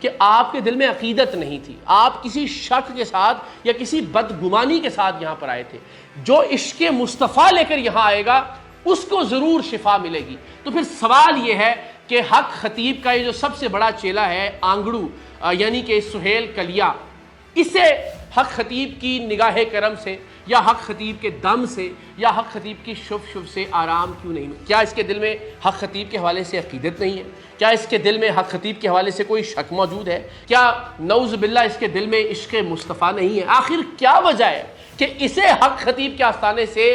کہ آپ کے دل میں عقیدت نہیں تھی، آپ کسی شک کے ساتھ یا کسی بدگمانی کے ساتھ یہاں پر آئے تھے، جو عشق مصطفیٰ لے کر یہاں آئے گا اس کو ضرور شفا ملے گی۔ تو پھر سوال یہ ہے کہ حق خطیب کا یہ جو سب سے بڑا چیلا ہے آنگڑو، یعنی کہ سہیل کلیا، اسے حق خطیب کی نگاہ کرم سے یا حق خطیب کے دم سے یا حق خطیب کی شف سے آرام کیوں نہیں؟ کیا اس کے دل میں حق خطیب کے حوالے سے عقیدت نہیں ہے؟ کیا اس کے دل میں حق خطیب کے حوالے سے کوئی شک موجود ہے؟ کیا نعوذ باللہ اس کے دل میں عشق مصطفیٰ نہیں ہے؟ آخر کیا وجہ ہے کہ اسے حق خطیب کے آستانے سے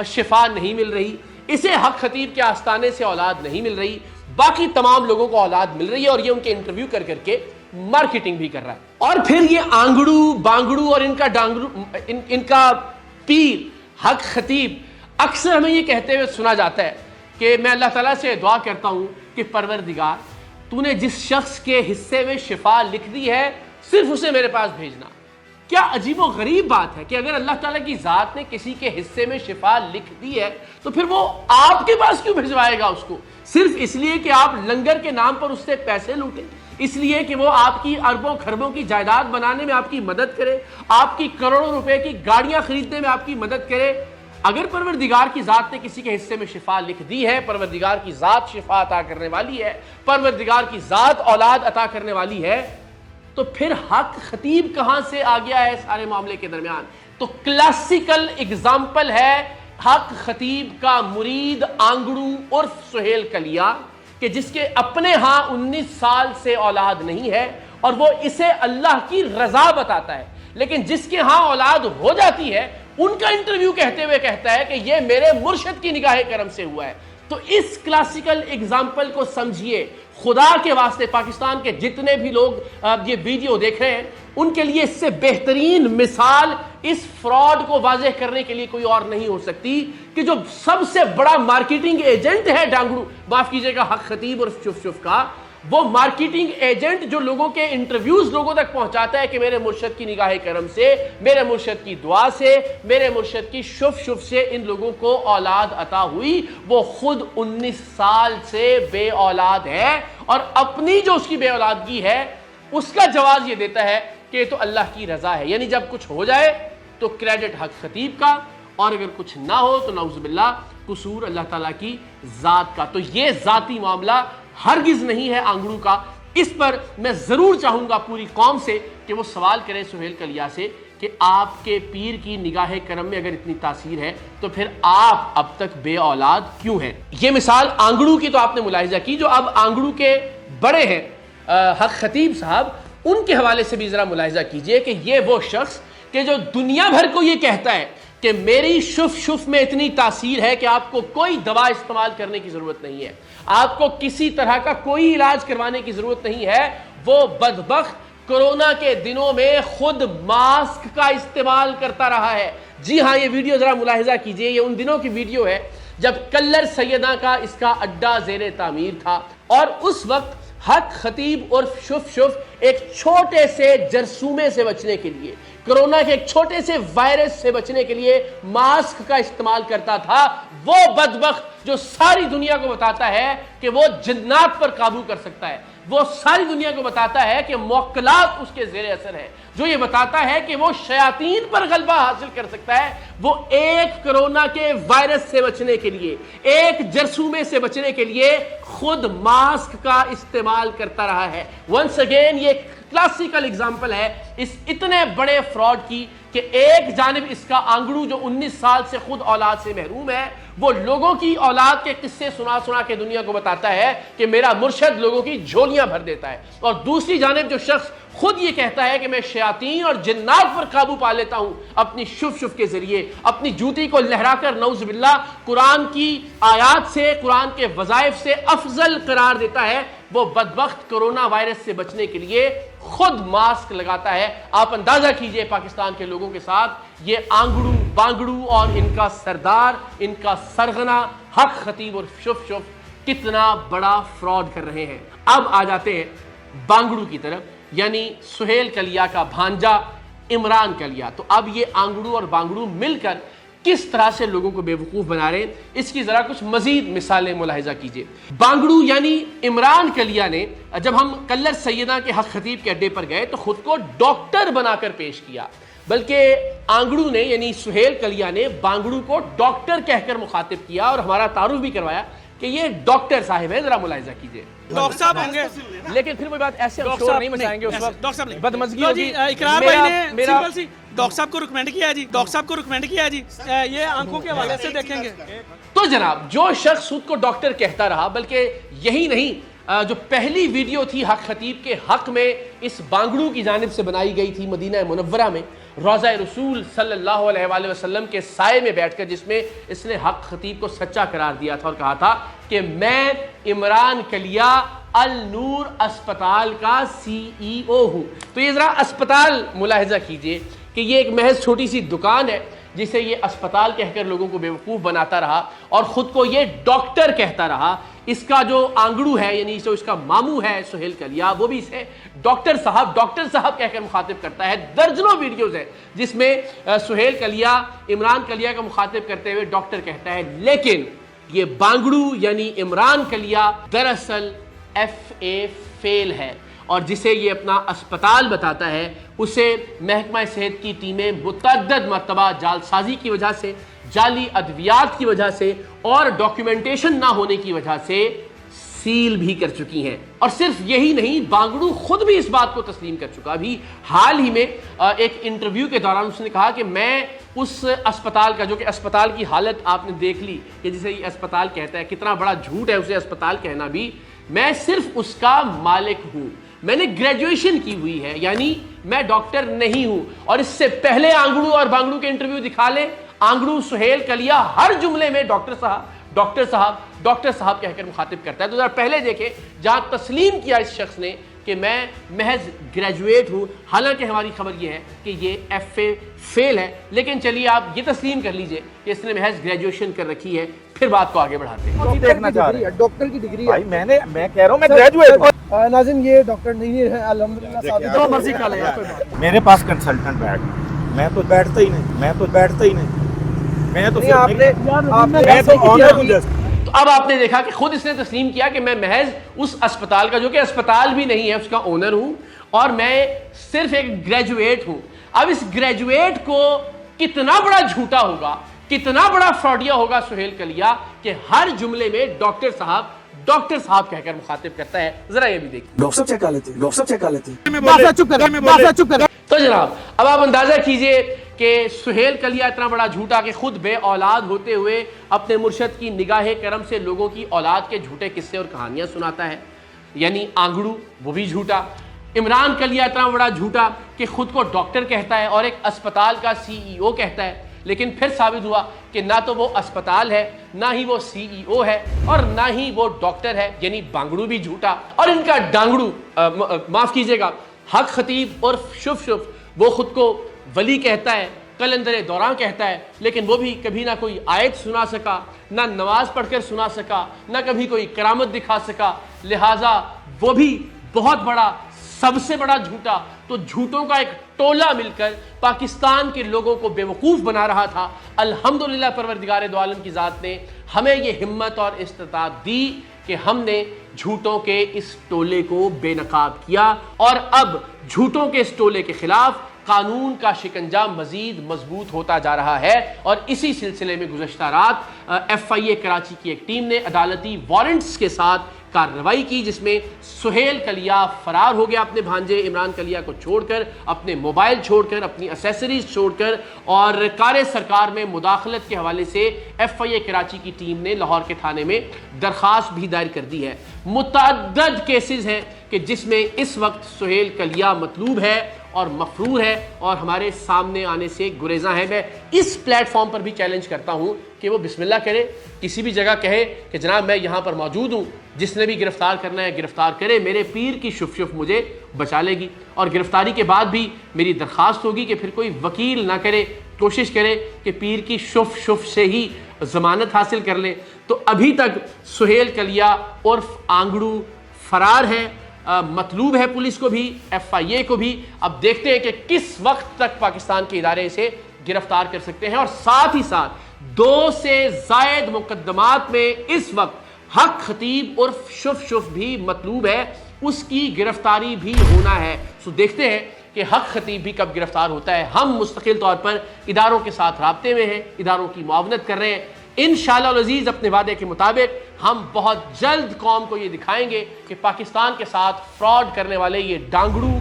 شفا نہیں مل رہی، اسے حق خطیب کے آستانے سے اولاد نہیں مل رہی، باقی تمام لوگوں کو اولاد مل رہی ہے اور یہ ان کے انٹرویو کر کے مارکیٹنگ بھی کر رہا ہے؟ اور پھر یہ آنگڑو بانگڑو اور ان کا پیر حق خطیب اکثر ہمیں یہ کہتے ہوئے سنا جاتا ہے کہ میں اللہ تعالیٰ سے دعا کرتا ہوں کہ پروردگار تو نے جس شخص کے حصے میں شفا لکھ دی ہے صرف اسے میرے پاس بھیجنا۔ کیا عجیب و غریب بات ہے کہ اگر اللہ تعالیٰ کی ذات نے کسی کے حصے میں شفا لکھ دی ہے تو پھر وہ آپ کے پاس کیوں بھجوائے گا اس کو؟ صرف اس لیے کہ آپ لنگر کے نام پر اس سے پیسے لوٹیں، اس لیے کہ وہ آپ کی اربوں خربوں کی جائیداد بنانے میں آپ کی مدد کرے، آپ کی کروڑوں روپے کی گاڑیاں خریدنے میں آپ کی مدد کرے؟ اگر پروردگار کی ذات نے کسی کے حصے میں شفا لکھ دی ہے، پروردگار کی ذات شفا عطا کرنے والی ہے، پروردگار کی ذات اولاد عطا کرنے والی ہے، تو پھر حق خطیب کہاں سے آ گیا ہے سارے معاملے کے درمیان؟ تو کلاسیکل اگزامپل ہے حق خطیب کا مرید آنگڑو عرف سہیل کلیا، کہ جس کے اپنے ہاں 19 سال سے اولاد نہیں ہے اور وہ اسے اللہ کی رضا بتاتا ہے، لیکن جس کے ہاں اولاد ہو جاتی ہے ان کا انٹرویو کہتے ہوئے کہتا ہے کہ یہ میرے مرشد کی نگاہ کرم سے ہوا ہے۔ تو اس کلاسیکل اگزامپل کو سمجھیے، خدا کے واسطے پاکستان کے جتنے بھی لوگ یہ ویڈیو دیکھ رہے ہیں ان کے لیے اس سے بہترین مثال اس فراڈ کو واضح کرنے کے لیے کوئی اور نہیں ہو سکتی کہ جو سب سے بڑا مارکیٹنگ ایجنٹ ہے ڈانگڑو، معاف کیجئے گا حق خطیب اور شف کا، وہ مارکیٹنگ ایجنٹ جو لوگوں کے انٹرویوز لوگوں تک پہنچاتا ہے کہ میرے مرشد کی نگاہ کرم سے، میرے مرشد کی دعا سے، میرے مرشد کی شف سے ان لوگوں کو اولاد عطا ہوئی، وہ خود 19 سال سے بے اولاد ہے اور اپنی جو اس کی بے اولادگی ہے اس کا جواز یہ دیتا ہے کہ یہ تو اللہ کی رضا ہے۔ یعنی جب کچھ ہو جائے تو کریڈٹ حق خطیب کا، اور اگر کچھ نہ ہو تو نعوذ باللہ قصور اللہ تعالیٰ کی ذات کا۔ تو یہ ذاتی معاملہ ہرگز نہیں ہے آنگڑو کا۔ اس پر میں ضرور چاہوں گا پوری قوم سے کہ وہ سوال کرے سہیل کلیا سے کہ آپ کے پیر کی نگاہ کرم میں اگر اتنی تاثیر ہے تو پھر آپ اب تک بے اولاد کیوں ہیں؟ یہ مثال آنگڑو کی تو آپ نے ملاحظہ کی، جو اب آنگڑو کے بڑے ہیں حق خطیب صاحب، ان کے حوالے سے بھی ذرا ملاحظہ کیجئے کہ یہ وہ شخص کہ جو دنیا بھر کو یہ کہتا ہے کہ میری شف میں اتنی تاثیر ہے کہ آپ کو کوئی دوا استعمال کرنے کی ضرورت نہیں ہے، آپ کو کسی طرح کا کوئی علاج کروانے کی ضرورت نہیں ہے، وہ بدبخت کرونا کے دنوں میں خود ماسک کا استعمال کرتا رہا ہے۔ جی ہاں، یہ ویڈیو ذرا ملاحظہ کیجئے، یہ ان دنوں کی ویڈیو ہے جب کلر سیدہ کا اس کا اڈا زیر تعمیر تھا، اور اس وقت حق خطیب اور شف ایک چھوٹے سے جرثومے سے بچنے کے لیے، کرونا کے ایک چھوٹے سے وائرس سے بچنے کے لیے ماسک کا استعمال کرتا تھا۔ وہ بدبخت جو ساری دنیا کو بتاتا ہے کہ وہ جنات پر قابو کر سکتا ہے، وہ ساری دنیا کو بتاتا ہے کہ موکلات اس کے زیر اثر ہے، جو یہ بتاتا ہے کہ وہ شیاطین پر غلبہ حاصل کر سکتا ہے، وہ ایک کرونا کے وائرس سے بچنے کے لیے، ایک جرثومے سے بچنے کے لیے خود ماسک کا استعمال کرتا رہا ہے۔ ونس اگین یہ کلاسیکل اگزامپل ہے اس اتنے بڑے فراڈ کی کہ ایک جانب اس کا آنگڑو جو 19 سال سے خود اولاد سے محروم ہے، وہ لوگوں کی اولاد کے قصے سنا کے دنیا کو بتاتا ہے کہ میرا مرشد لوگوں کی جھولیاں بھر دیتا ہے، اور دوسری جانب جو شخص خود یہ کہتا ہے کہ میں شیاطین اور جنات پر قابو پا لیتا ہوں اپنی شف کے ذریعے، اپنی جوتی کو لہرا کر نعوذ باللہ قرآن کی آیات سے، قرآن کے وظائف سے افضل قرار دیتا ہے، وہ بدبخت کرونا وائرس سے بچنے کے لیے خود ماسک لگاتا ہے۔ آپ اندازہ کیجئے پاکستان کے لوگوں کے ساتھ یہ آنگڑو بانگڑو اور ان کا سردار، ان کا سرغنہ حق خطیب اور شف کتنا بڑا فراڈ کر رہے ہیں۔ اب آ جاتے ہیں بانگڑو کی طرف، یعنی سہیل کلیا کا بھانجا عمران کلیا۔ تو اب یہ آنگڑو اور بانگڑو مل کر کس طرح سے لوگوں کو بیوقوف بنا رہے ہیں، اس کی ذرا کچھ مزید مثالیں ملاحظہ کیجئے۔ بانگڑو یعنی عمران کلیا نے جب ہم کلر سیدہ کے حق خطیب کے اڈے پر گئے تو خود کو ڈاکٹر بنا کر پیش کیا، بلکہ آنگڑو نے یعنی سہیل کلیا نے بانگڑو کو ڈاکٹر کہہ کر مخاطب کیا اور ہمارا تعارف بھی کروایا کہ یہ ڈاکٹر صاحب ہے۔ ذرا ملاحظہ کیجئے، ڈاکٹر صاحب ہوں گے، لیکن پھر کوئی بات ایسے ہم شور نہیں مچائیں گے، اس وقت ڈاکٹر صاحب نہیں، بدمزگی ہوگی۔ اقرار بھائی نے سمپل سی ڈاکٹر صاحب کو ریکمینڈ کیا جی، ڈاکٹر صاحب کو ریکمینڈ کیا جی، یہ آنکھوں کے حوالے سے دیکھیں گے۔ تو جناب جو شخص خود کو ڈاکٹر کہتا رہا، بلکہ یہی نہیں، جو پہلی ویڈیو تھی حق خطیب کے حق میں اس بانگڑو کی جانب سے بنائی گئی تھی مدینہ منورہ میں روضہ رسول صلی اللہ علیہ وآلہ وسلم کے سائے میں بیٹھ کر، جس میں اس نے حق خطیب کو سچا قرار دیا تھا اور کہا تھا کہ میں عمران کلیا النور اسپتال کا CEO ہوں۔ تو یہ ذرا اسپتال ملاحظہ کیجئے کہ یہ ایک محض چھوٹی سی دکان ہے جسے یہ اسپتال کہہ کر لوگوں کو بیوقوف بناتا رہا اور خود کو یہ ڈاکٹر کہتا رہا۔ اس کا جو آنگڑو ہے یعنی جو اس کا ماموں ہے سہیل کلیا، وہ بھی اسے ڈاکٹر صاحب کہہ کر مخاطب کرتا ہے۔ درجنوں ویڈیوز ہیں جس میں سہیل کلیا عمران کلیا کا مخاطب کرتے ہوئے ڈاکٹر کہتا ہے، لیکن یہ بانگڑو یعنی عمران کلیا دراصل FA فیل ہے، اور جسے یہ اپنا اسپتال بتاتا ہے اسے محکمہ صحت کی ٹیمیں متعدد مرتبہ جعل سازی کی وجہ سے، جعلی ادویات کی وجہ سے اور ڈاکیومنٹیشن نہ ہونے کی وجہ سے سیل بھی کر چکی ہیں۔ اور صرف یہی نہیں، بانگڑو خود بھی اس بات کو تسلیم کر چکا۔ ابھی حال ہی میں ایک انٹرویو کے دوران اس نے کہا کہ میں اس اسپتال کا، جو کہ اسپتال کی حالت آپ نے دیکھ لی کہ جسے یہ اسپتال کہتا ہے، کتنا بڑا جھوٹ ہے اسے اسپتال کہنا بھی، میں صرف اس کا مالک ہوں، میں نے گریجویشن کی ہوئی ہے، یعنی میں ڈاکٹر نہیں ہوں۔ اور اس سے پہلے آنگڑو اور بانگڑو کے انٹرویو دکھا لیں، آنگڑو سہیل کلیا ہر جملے میں ڈاکٹر صاحب کہہ کر مخاطب کرتا ہے۔ تو ذرا پہلے دیکھیں جہاں تسلیم کیا اس شخص نے کہ میں محض گریجویٹ ہوں، حالانکہ ہماری خبر یہ ہے کہ یہ FA فیل ہے، لیکن چلیے آپ یہ تسلیم کر لیجئے کہ اس نے محض گریجویشن کر رکھی ہے، پھر بات کو آگے بڑھاتے ہیں۔ دیکھنا چاہ رہے ہیں ڈاکٹر کی ڈگری ہے، میں کہہ رہا ہوں میں گریجویٹ ہوں۔ ناظرین یہ ڈاکٹر نہیں ہے، الحمدللہ ثابت جو مرضی کھا لیں، میرے پاس کنسلٹنٹ بیٹھ، میں تو بیٹھتا ہی نہیں، میں تو تو اب آپ نے دیکھا کہ خود اس نے تسلیم کیا کہ میں محض اس اسپتال کا، جو کہ اسپتال بھی نہیں ہے، اس کا اونر ہوں، اور میں صرف ایک گریجویٹ ہوں۔ اب اس گریجویٹ کو کتنا بڑا جھوٹا ہوگا، کتنا بڑا فراڈیا ہوگا سہیل کلیا کہ ہر جملے میں ڈاکٹر صاحب کہہ کر مخاطب کرتا ہے۔ ذرا یہ بھی دیکھیں، ڈاکٹر صاحب چیک کر لیتے تو جناب اب آپ اندازہ کیجئے کہ سہیل کلیا اتنا بڑا جھوٹا کہ خود بے اولاد ہوتے ہوئے اپنے مرشد کی نگاہ کرم سے لوگوں کی اولاد کے جھوٹے قصے اور کہانیاں سناتا ہے، یعنی آنگڑو وہ بھی جھوٹا، عمران کلیا اتنا بڑا جھوٹا کہ خود کو ڈاکٹر کہتا ہے اور ایک اسپتال کا CEO کہتا ہے، لیکن پھر ثابت ہوا کہ نہ تو وہ اسپتال ہے، نہ ہی وہ CEO ہے، اور نہ ہی وہ ڈاکٹر ہے، یعنی بانگڑو بھی جھوٹا۔ اور ان کا ڈانگڑو معاف کیجئے گا حق خطیب اور شف وہ خود کو ولی کہتا ہے، قلندر دوراں کہتا ہے، لیکن وہ بھی کبھی نہ کوئی آیت سنا سکا، نہ نماز پڑھ کر سنا سکا، نہ کبھی کوئی کرامت دکھا سکا، لہٰذا وہ بھی بہت بڑا، سب سے بڑا جھوٹا۔ تو جھوٹوں کا ایک ٹولہ مل کر پاکستان کے لوگوں کو بیوقوف بنا رہا تھا۔ الحمدللہ پروردگار دو عالم کی ذات نے ہمیں یہ ہمت اور استطاعت دی کہ ہم نے جھوٹوں کے اس ٹولے کو بے نقاب کیا، اور اب جھوٹوں کے اس ٹولے کے خلاف قانون کا شکنجہ مزید مضبوط ہوتا جا رہا ہے۔ اور اسی سلسلے میں گزشتہ رات FIA کراچی کی ایک ٹیم نے عدالتی وارنٹس کے ساتھ کارروائی کی، جس میں سہیل کلیا فرار ہو گیا اپنے بھانجے عمران کلیا کو چھوڑ کر، اپنے موبائل چھوڑ کر، اپنی اسیسریز چھوڑ کر، اور کار سرکار میں مداخلت کے حوالے سے FIA کراچی کی ٹیم نے لاہور کے تھانے میں درخواست بھی دائر کر دی ہے۔ متعدد کیسز ہیں کہ جس میں اس وقت سہیل کلیا مطلوب ہے اور مفرور ہے اور ہمارے سامنے آنے سے گریزاں ہے۔ میں اس پلیٹ فارم پر بھی چیلنج کرتا ہوں کہ وہ بسم اللہ کرے، کسی بھی جگہ کہے کہ جناب میں یہاں پر موجود ہوں، جس نے بھی گرفتار کرنا ہے گرفتار کرے، میرے پیر کی شف مجھے بچا لے گی، اور گرفتاری کے بعد بھی میری درخواست ہوگی کہ پھر کوئی وکیل نہ کرے، کوشش کرے کہ پیر کی شف سے ہی ضمانت حاصل کر لے۔ تو ابھی تک سہیل کلیا عرف آنگڑو فرار ہے، مطلوب ہے پولیس کو بھی، FIA کو بھی۔ اب دیکھتے ہیں کہ کس وقت تک پاکستان کے ادارے اسے گرفتار کر سکتے ہیں، اور ساتھ ہی ساتھ 2 سے زائد مقدمات میں اس وقت حق خطیب عرف شف بھی مطلوب ہے، اس کی گرفتاری بھی ہونا ہے۔ سو دیکھتے ہیں کہ حق خطیب بھی کب گرفتار ہوتا ہے۔ ہم مستقل طور پر اداروں کے ساتھ رابطے میں ہیں، اداروں کی معاونت کر رہے ہیں۔ انشاءاللہ العزیز اپنے وعدے کے مطابق ہم بہت جلد قوم کو یہ دکھائیں گے کہ پاکستان کے ساتھ فراڈ کرنے والے یہ ڈانگڑو،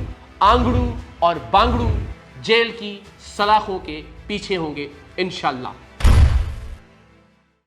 آنگڑو اور بانگڑو جیل کی سلاخوں کے پیچھے ہوں گے انشاءاللہ۔